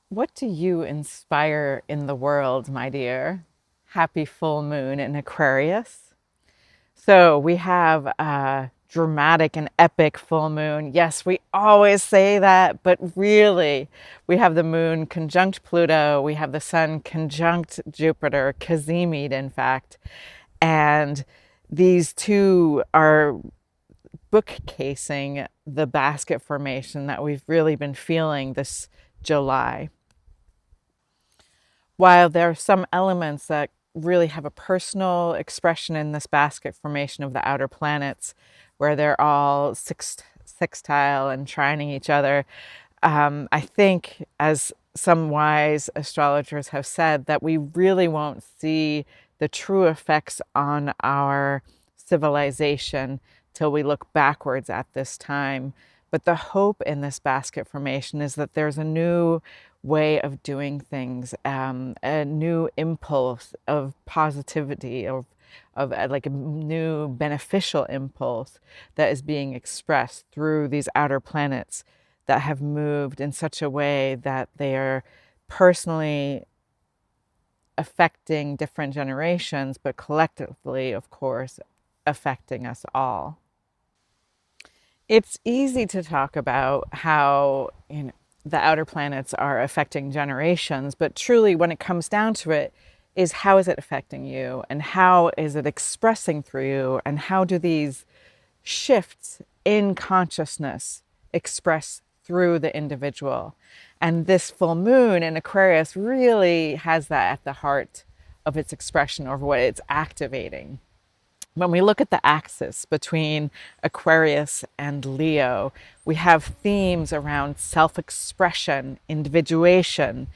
What do you inspire in the world, my dear? Happy full moon in Aquarius. So we have a dramatic and epic full moon. Yes, we always say that, but really, we have the moon conjunct Pluto, we have the sun conjunct Jupiter, cazimied, in fact. And these two are bookcasing the basket formation that we've really been feeling this July. While there are some elements that really have a personal expression in this basket formation of the outer planets, where they're all sextile and trining each other, I think, as some wise astrologers have said, that we really won't see the true effects on our civilization till we look backwards at this time. But the hope in this basket formation is that there's a new way of doing things, a new impulse of positivity, of like a new beneficial impulse that is being expressed through these outer planets that have moved in such a way that they are personally affecting different generations, but collectively, of course, affecting us all. It's easy to talk about how, the outer planets are affecting generations, but truly, when it comes down to it, is how is it affecting you and how is it expressing through you, and how do these shifts in consciousness express through the individual? And this full moon in Aquarius really has that at the heart of its expression, or what it's activating. When we look at the axis between Aquarius and Leo, we have themes around self expression, individuation,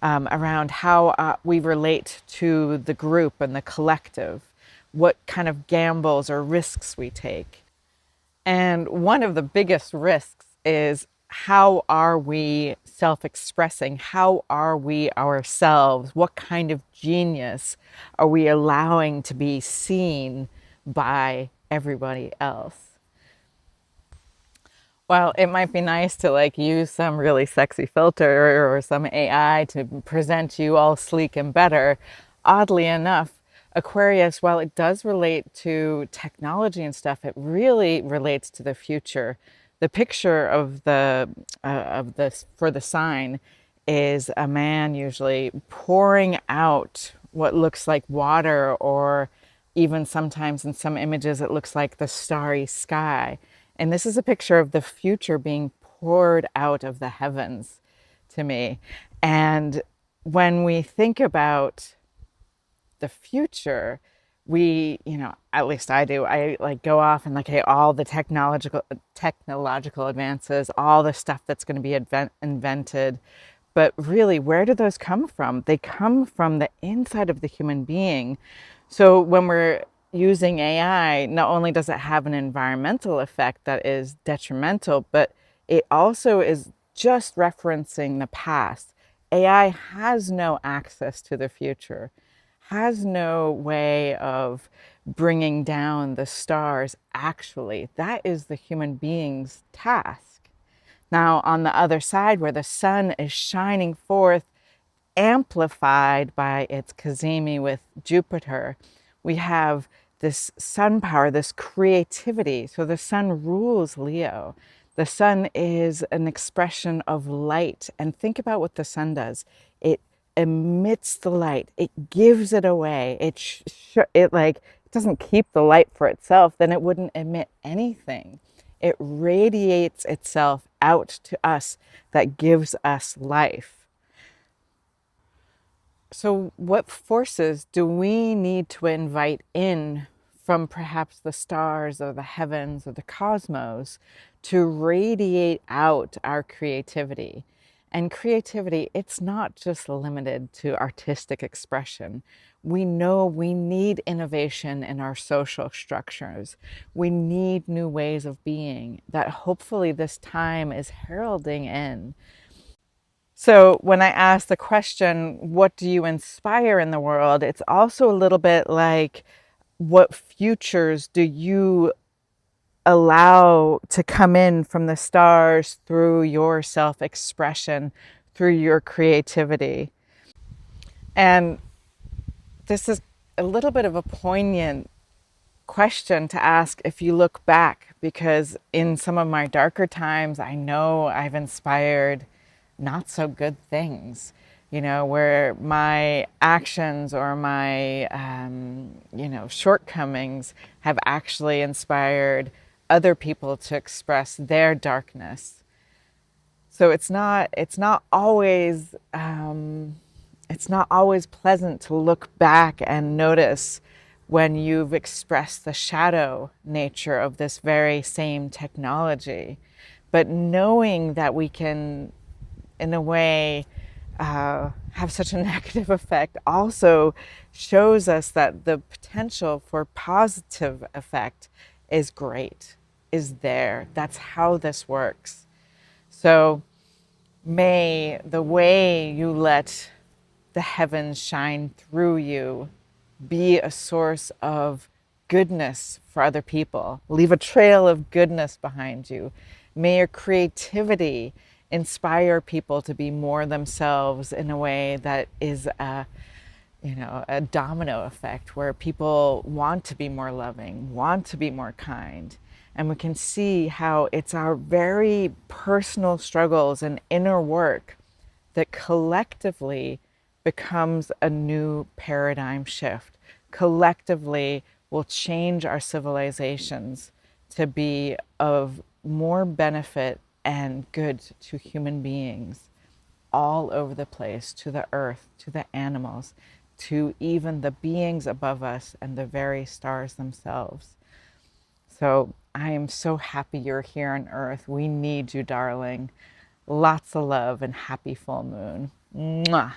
around how we relate to the group and the collective, what kind of gambles or risks we take. And one of the biggest risks is, how are we self expressing? How are we ourselves? What kind of genius are we allowing to be seen by everybody else? Well, it might be nice to like use some really sexy filter or some AI to present you all sleek and better. Oddly enough, Aquarius, while it does relate to technology and stuff, it really relates to the future. The picture of this for the sign is a man usually pouring out what looks like water, or even sometimes in some images it looks like the starry sky. And this is a picture of the future being poured out of the heavens to me. And when we think about the future, we, at least I do, I like go off and like, hey, all the technological advances, all the stuff that's going to be invented. But really, where do those come from? They come from the inside of the human being. So when we're using AI, not only does it have an environmental effect that is detrimental, but it also is just referencing the past. AI has no access to the future, has no way of bringing down the stars. Actually, that is the human being's task. Now, on the other side, where the sun is shining forth, amplified by its cazimi with Jupiter, we have this sun power, this creativity. So the sun rules Leo. The sun is an expression of light. And think about what the sun does. It emits the light. It gives it away. It doesn't keep the light for itself, then it wouldn't emit anything. It radiates itself out to us, that gives us life. So, what forces do we need to invite in from perhaps the stars or the heavens or the cosmos to radiate out our creativity? And creativity, it's not just limited to artistic expression. We know we need innovation in our social structures. We need new ways of being that hopefully this time is heralding in. So when I ask the question, what do you inspire in the world? It's also a little bit like, what futures do you allow to come in from the stars through your self expression, through your creativity. And this is a little bit of a poignant question to ask if you look back, because in some of my darker times, I know I've inspired not so good things, where my actions or my, shortcomings have actually inspired other people to express their darkness. So it's not always pleasant to look back and notice when you've expressed the shadow nature of this very same technology. But knowing that we can, in a way, have such a negative effect also shows us that the potential for positive effect is great, is there. That's how this works. So may the way you let the heavens shine through you be a source of goodness for other people. Leave a trail of goodness behind you. May your creativity inspire people to be more themselves in a way that is a domino effect where people want to be more loving, want to be more kind. And we can see how it's our very personal struggles and inner work that collectively becomes a new paradigm shift. Collectively will change our civilizations to be of more benefit and good to human beings all over the place, to the earth, to the animals, to even the beings above us and the very stars themselves. So I am so happy you're here on earth. We need you, darling. Lots of love and happy full moon. Mwah.